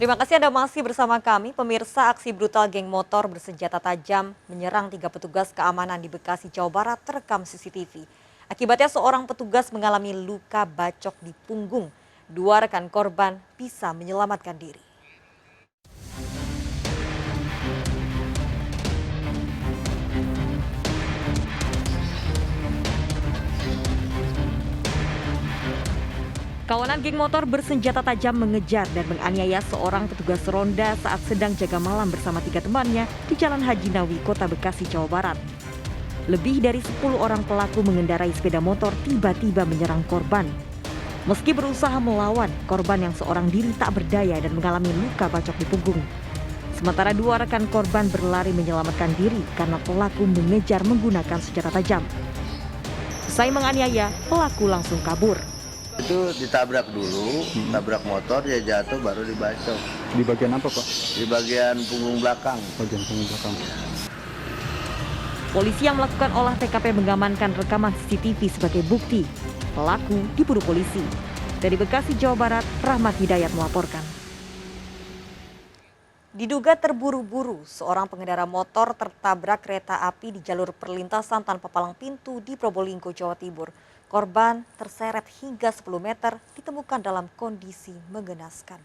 Terima kasih Anda masih bersama kami. Pemirsa, aksi brutal geng motor bersenjata tajam menyerang 3 petugas keamanan di Bekasi, Jawa Barat terekam CCTV. Akibatnya seorang petugas mengalami luka bacok di punggung. 2 rekan korban bisa menyelamatkan diri. Kawanan geng motor bersenjata tajam mengejar dan menganiaya seorang petugas ronda saat sedang jaga malam bersama 3 temannya di Jalan Haji Nawi, Kota Bekasi, Jawa Barat. Lebih dari 10 orang pelaku mengendarai sepeda motor tiba-tiba menyerang korban. Meski berusaha melawan, korban yang seorang diri tak berdaya dan mengalami luka bacok di punggung. Sementara 2 rekan korban berlari menyelamatkan diri karena pelaku mengejar menggunakan senjata tajam. Usai menganiaya, pelaku langsung kabur. Itu ditabrak dulu, tabrak motor, dia jatuh baru dibacok. Di bagian apa, Pak? Di bagian punggung belakang. Bagian punggung belakang. Polisi yang melakukan olah TKP mengamankan rekaman CCTV sebagai bukti. Pelaku diburu polisi. Dari Bekasi, Jawa Barat, Rahmat Hidayat melaporkan. Diduga terburu-buru, seorang pengendara motor tertabrak kereta api di jalur perlintasan tanpa palang pintu di Probolinggo, Jawa Timur. Korban terseret hingga 10 meter, ditemukan dalam kondisi mengenaskan.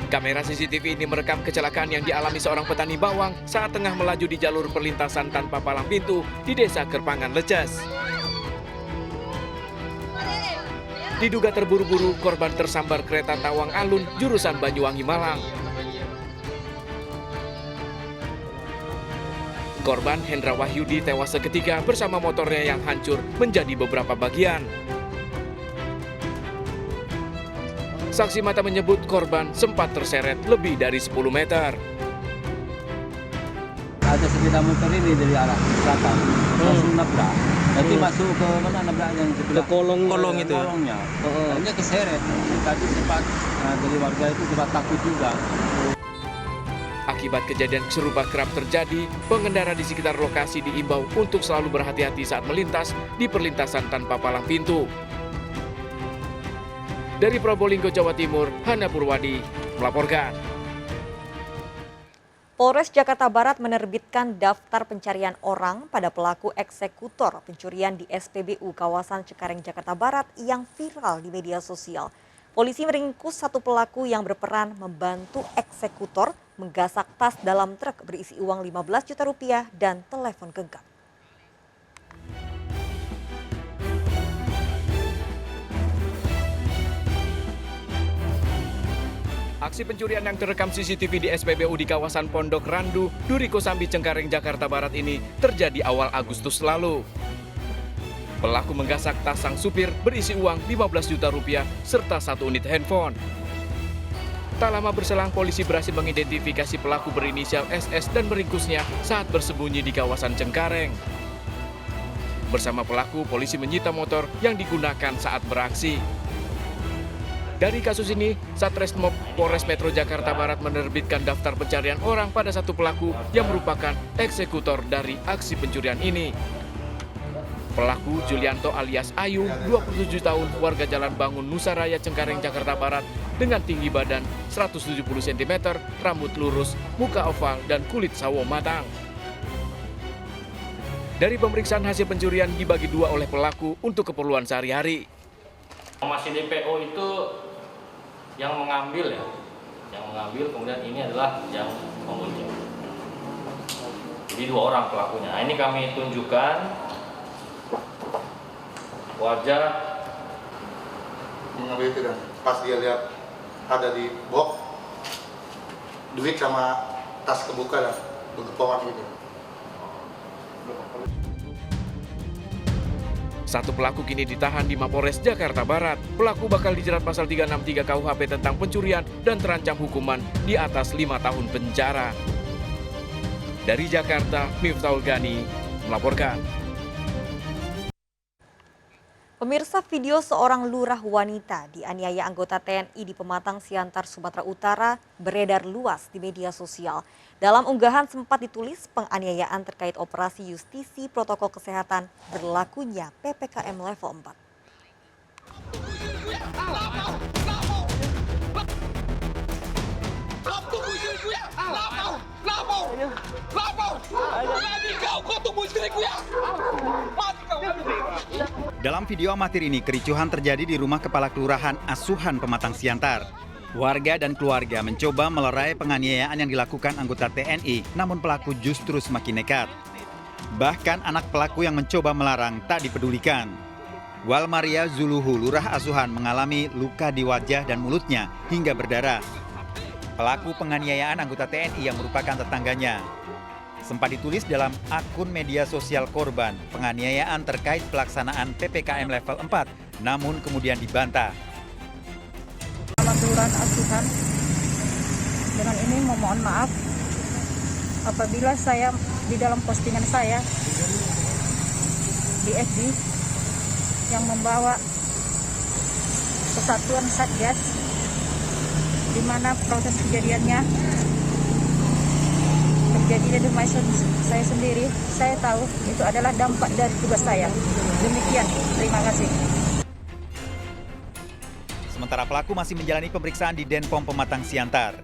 Kamera CCTV ini merekam kecelakaan yang dialami seorang petani bawang saat tengah melaju di jalur perlintasan tanpa palang pintu di Desa Kerpangan, Leces. Diduga terburu-buru, korban tersambar kereta Tawang Alun jurusan Banyuwangi, Malang. Korban Hendra Wahyudi tewas seketika bersama motornya yang hancur menjadi beberapa bagian. Saksi mata menyebut korban sempat terseret lebih dari 10 meter. Ada sepeda motor ini dari arah selatan, langsung nabrak. Nanti masuk ke mana nabrak yang sebelah kolong itu. Kolongnya. Akhirnya keseret. Tadi sempat dari warga itu sempat takut juga. Akibat kejadian serupa kerap terjadi, pengendara di sekitar lokasi diimbau untuk selalu berhati-hati saat melintas di perlintasan tanpa palang pintu. Dari Probolinggo, Jawa Timur, Hana Purwadi melaporkan. Polres Jakarta Barat menerbitkan daftar pencarian orang pada pelaku eksekutor pencurian di SPBU kawasan Cengkareng, Jakarta Barat yang viral di media sosial. Polisi meringkus 1 pelaku yang berperan membantu eksekutor menggasak tas dalam truk berisi uang 15 juta rupiah dan telepon genggam. Aksi pencurian yang terekam CCTV di SPBU di kawasan Pondok Randu, Duri Kosambi, Cengkareng, Jakarta Barat ini terjadi awal Agustus lalu. Pelaku menggasak tas sang supir berisi uang 15 juta rupiah serta 1 unit handphone. Tak lama berselang, polisi berhasil mengidentifikasi pelaku berinisial SS dan meringkusnya saat bersembunyi di kawasan Cengkareng. Bersama pelaku, polisi menyita motor yang digunakan saat beraksi. Dari kasus ini, Satreskrim Polres Metro Jakarta Barat menerbitkan daftar pencarian orang pada 1 pelaku yang merupakan eksekutor dari aksi pencurian ini. Pelaku Julianto alias Ayu, 27 tahun, warga Jalan Bangun Nusa Raya, Cengkareng, Jakarta Barat, dengan tinggi badan 170 cm, rambut lurus, muka oval, dan kulit sawo matang. Dari pemeriksaan, hasil pencurian dibagi 2 oleh pelaku untuk keperluan sehari-hari. Masih DPO itu yang mengambil ya, kemudian ini adalah yang mengunjung. Jadi 2 orang pelakunya. Nah, ini kami tunjukkan wajah mengambil itu, dan pas dia lihat ada di box duit sama tas kebuka dan bergepongan gitu. 1 pelaku kini ditahan di Mapolres Jakarta Barat. Pelaku bakal dijerat pasal 363 KUHP tentang pencurian dan terancam hukuman di atas 5 tahun penjara. Dari Jakarta, Miftahul Gani melaporkan. Pemirsa, video seorang lurah wanita dianiaya anggota TNI di Pematang Siantar, Sumatera Utara beredar luas di media sosial. Dalam unggahan sempat ditulis penganiayaan terkait operasi justisi protokol kesehatan berlakunya PPKM level 4. Dalam video amatir ini, kericuhan terjadi di rumah Kepala Kelurahan Asuhan Pematang Siantar. Warga dan keluarga mencoba melerai penganiayaan yang dilakukan anggota TNI, namun pelaku justru semakin nekat. Bahkan anak pelaku yang mencoba melarang tak dipedulikan. Walmaria Zuluhu, Lurah Asuhan, mengalami luka di wajah dan mulutnya hingga berdarah. Pelaku penganiayaan anggota TNI yang merupakan tetangganya. Sempat ditulis dalam akun media sosial korban penganiayaan terkait pelaksanaan PPKM level 4, namun kemudian dibantah. Kelurahan Asuhan, dengan ini memohon maaf apabila saya di dalam postingan saya di FB yang membawa kesatuan Satgas, di mana proses kejadiannya terjadi di rumah saya sendiri. Saya tahu itu adalah dampak dari tugas saya. Demikian, terima kasih. Sementara pelaku masih menjalani pemeriksaan di Denpom Pematang Siantar.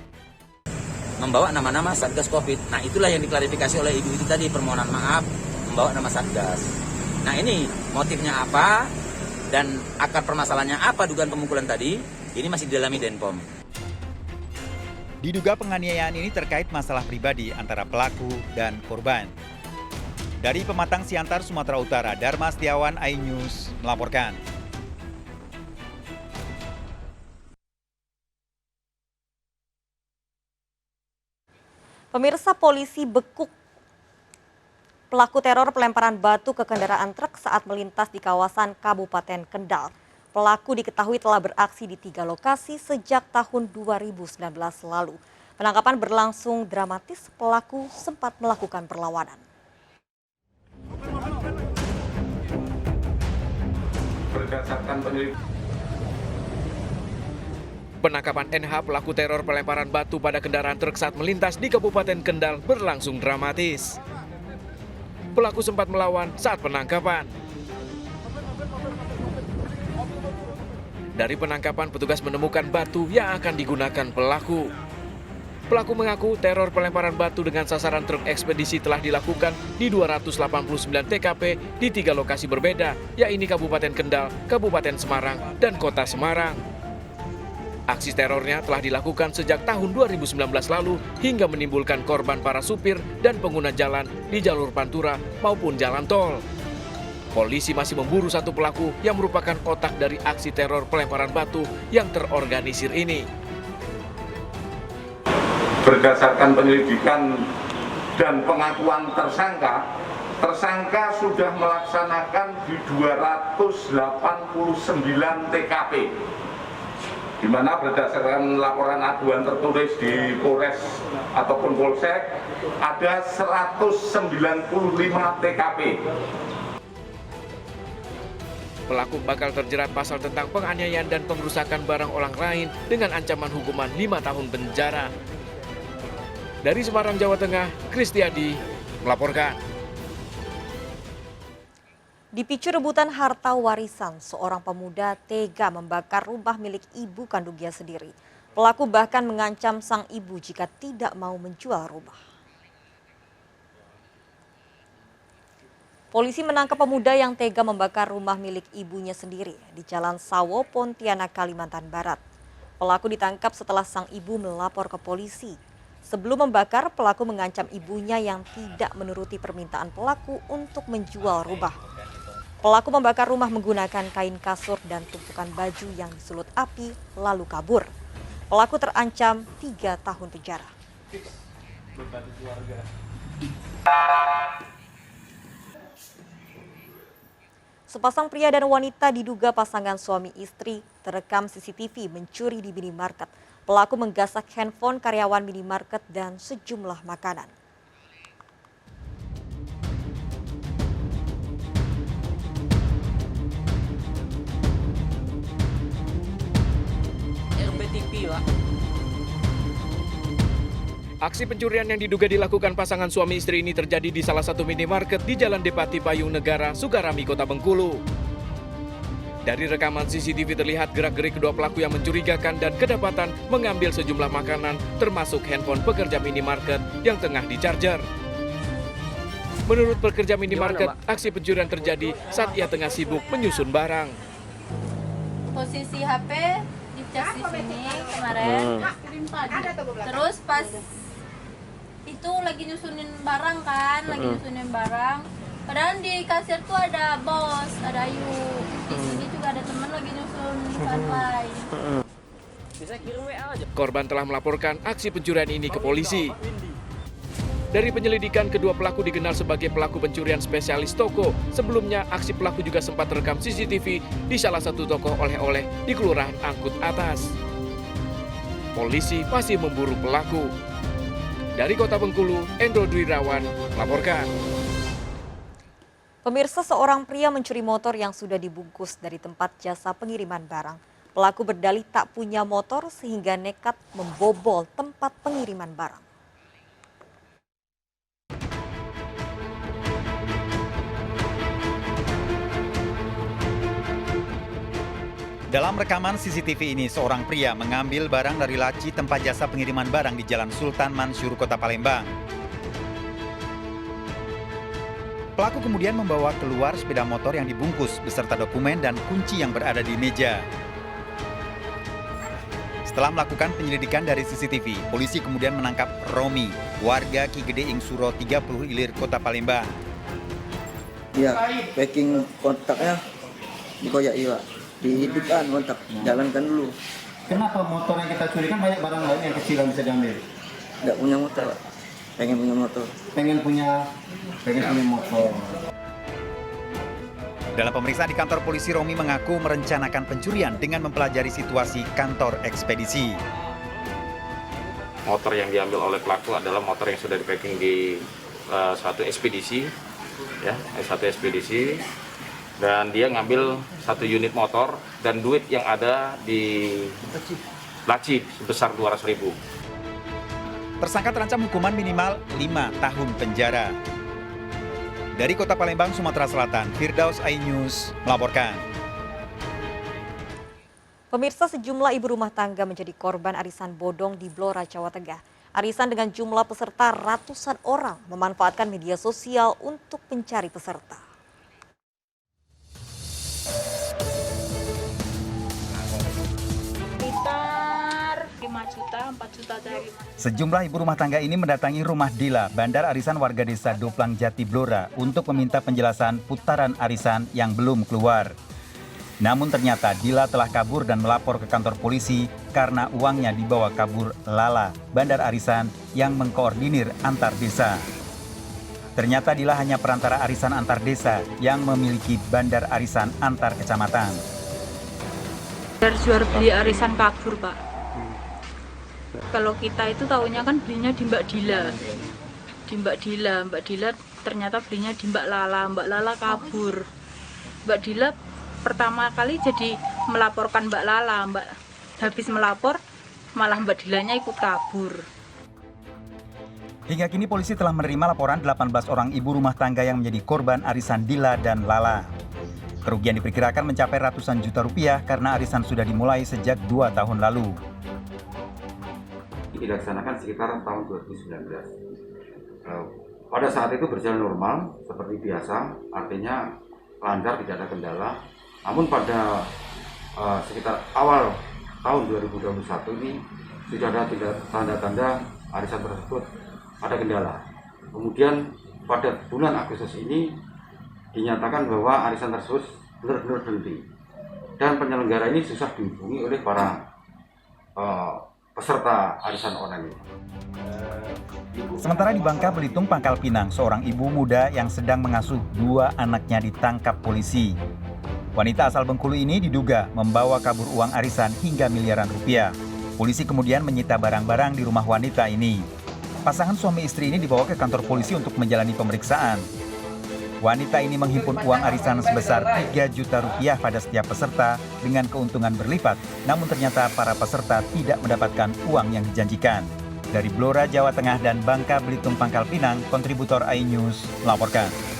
Membawa nama-nama Satgas Covid. Nah, itulah yang diklarifikasi oleh ibu itu tadi, permohonan maaf membawa nama Satgas. Nah, ini motifnya apa dan akar permasalahannya apa dugaan pemukulan tadi, ini masih didalami Denpom. Diduga penganiayaan ini terkait masalah pribadi antara pelaku dan korban. Dari Pematang Siantar, Sumatera Utara, Dharma Setiawan, iNews melaporkan. Pemirsa, polisi bekuk pelaku teror pelemparan batu ke kendaraan truk saat melintas di kawasan Kabupaten Kendal. Pelaku diketahui telah beraksi di 3 lokasi sejak tahun 2019 lalu. Penangkapan berlangsung dramatis, pelaku sempat melakukan perlawanan. Penangkapan NH pelaku teror pelemparan batu pada kendaraan truk saat melintas di Kabupaten Kendal berlangsung dramatis. Pelaku sempat melawan saat penangkapan. Dari penangkapan, petugas menemukan batu yang akan digunakan pelaku. Pelaku mengaku teror pelemparan batu dengan sasaran truk ekspedisi telah dilakukan di 289 TKP di 3 lokasi berbeda, yaitu Kabupaten Kendal, Kabupaten Semarang, dan Kota Semarang. Aksi terornya telah dilakukan sejak tahun 2019 lalu hingga menimbulkan korban para supir dan pengguna jalan di jalur Pantura maupun jalan tol. Polisi masih memburu satu pelaku yang merupakan otak dari aksi teror pelemparan batu yang terorganisir ini. Berdasarkan penyelidikan dan pengakuan tersangka, tersangka sudah melaksanakan di 289 TKP, di mana berdasarkan laporan aduan tertulis di Polres ataupun Polsek, ada 195 TKP. Pelaku bakal terjerat pasal tentang penganiayaan dan pengerusakan barang orang lain dengan ancaman hukuman 5 tahun penjara. Dari Semarang, Jawa Tengah, Kristiadi melaporkan. Dipicu rebutan harta warisan, seorang pemuda tega membakar rumah milik ibu kandungnya sendiri. Pelaku bahkan mengancam sang ibu jika tidak mau menjual rumah. Polisi menangkap pemuda yang tega membakar rumah milik ibunya sendiri di Jalan Sawo, Pontianak, Kalimantan Barat. Pelaku ditangkap setelah sang ibu melapor ke polisi. Sebelum membakar, pelaku mengancam ibunya yang tidak menuruti permintaan pelaku untuk menjual rumah. Pelaku membakar rumah menggunakan kain kasur dan tumpukan baju yang disulut api, lalu kabur. Pelaku terancam 3 tahun penjara. Sepasang pria dan wanita diduga pasangan suami istri terekam CCTV mencuri di minimarket. Pelaku menggasak handphone karyawan minimarket dan sejumlah makanan. Aksi pencurian yang diduga dilakukan pasangan suami istri ini terjadi di salah satu minimarket di Jalan Depati Payung Negara, Sugarami, Kota Bengkulu. Dari rekaman CCTV terlihat gerak-gerik kedua pelaku yang mencurigakan dan kedapatan mengambil sejumlah makanan termasuk handphone pekerja minimarket yang tengah dicarger. Menurut pekerja minimarket, aksi pencurian terjadi saat ia tengah sibuk menyusun barang. Posisi HP dicas di sini kemarin. Terus pas itu lagi nyusunin barang kan, Padahal di kasir tuh ada bos, ada Ayu. Di sini juga ada teman lagi nyusun santai. Korban telah melaporkan aksi pencurian ini ke polisi. Dari penyelidikan, kedua pelaku dikenal sebagai pelaku pencurian spesialis toko. Sebelumnya, aksi pelaku juga sempat terekam CCTV di salah satu toko oleh-oleh di Kelurahan Angkut Atas. Polisi masih memburu pelaku. Dari Kota Bengkulu, Endro Dwirawan melaporkan. Pemirsa, seorang pria mencuri motor yang sudah dibungkus dari tempat jasa pengiriman barang. Pelaku berdalih tak punya motor sehingga nekat membobol tempat pengiriman barang. Dalam rekaman CCTV ini, seorang pria mengambil barang dari laci tempat jasa pengiriman barang di Jalan Sultan Mansur, Kota Palembang. Pelaku kemudian membawa keluar sepeda motor yang dibungkus beserta dokumen dan kunci yang berada di meja. Setelah melakukan penyelidikan dari CCTV, polisi kemudian menangkap Romi, warga Ki Gede Ing Suro 30 Ilir, Kota Palembang. Iya, packing kontaknya dikoyak iya. Dihidupkan kontak, jalankan dulu. Kenapa motor yang kita curi kan banyak barang lain yang kecil yang bisa diambil? Nggak punya motor, Pak. Pengen punya motor. Pengen punya motor. Dalam pemeriksaan di kantor polisi, Romi mengaku merencanakan pencurian dengan mempelajari situasi kantor ekspedisi. Motor yang diambil oleh pelaku adalah motor yang sudah di-packing di suatu ekspedisi, ya, satu ekspedisi. Dan dia ngambil 1 unit motor dan duit yang ada di laci sebesar 200.000. Tersangka terancam hukuman minimal 5 tahun penjara. Dari Kota Palembang, Sumatera Selatan, Firdaus iNews melaporkan. Pemirsa, sejumlah ibu rumah tangga menjadi korban arisan bodong di Blora, Jawa Tengah. Arisan dengan jumlah peserta ratusan orang memanfaatkan media sosial untuk mencari peserta. Sejumlah ibu rumah tangga ini mendatangi rumah Dila, bandar arisan warga desa Doplang Jati Blora untuk meminta penjelasan putaran arisan yang belum keluar. Namun ternyata Dila telah kabur dan melapor ke kantor polisi karena uangnya dibawa kabur Lala, bandar arisan yang mengkoordinir antar desa. Ternyata Dila hanya perantara arisan antar desa yang memiliki bandar arisan antar kecamatan. Jual beli arisan kabur, Pak. Kalau kita itu tahunya kan belinya di Mbak Dila. Mbak Dila ternyata belinya di Mbak Lala kabur. Mbak Dila pertama kali jadi melaporkan Mbak Lala, habis melapor malah Mbak Dilanya ikut kabur. Hingga kini polisi telah menerima laporan 18 orang ibu rumah tangga yang menjadi korban arisan Dila dan Lala. Kerugian diperkirakan mencapai ratusan juta rupiah karena arisan sudah dimulai sejak 2 tahun lalu. Dilaksanakan sekitar tahun 2019. Pada saat itu berjalan normal seperti biasa, artinya lancar, tidak ada kendala. Namun pada sekitar awal tahun 2021 ini sudah ada tanda-tanda arisan tersebut ada kendala. Kemudian pada bulan Agustus ini dinyatakan bahwa arisan tersebut benar-benar berhenti dan penyelenggara ini susah dihubungi oleh para peserta arisan online ini. Sementara di Bangka Belitung, Pangkal Pinang, seorang ibu muda yang sedang mengasuh 2 anaknya ditangkap polisi. Wanita asal Bengkulu ini diduga membawa kabur uang arisan hingga miliaran rupiah. Polisi kemudian menyita barang-barang di rumah wanita ini. Pasangan suami istri ini dibawa ke kantor polisi untuk menjalani pemeriksaan. Wanita ini menghimpun uang arisan sebesar 3 juta rupiah pada setiap peserta dengan keuntungan berlipat, namun ternyata para peserta tidak mendapatkan uang yang dijanjikan. Dari Blora, Jawa Tengah dan Bangka Belitung, Pangkal Pinang, kontributor iNews melaporkan.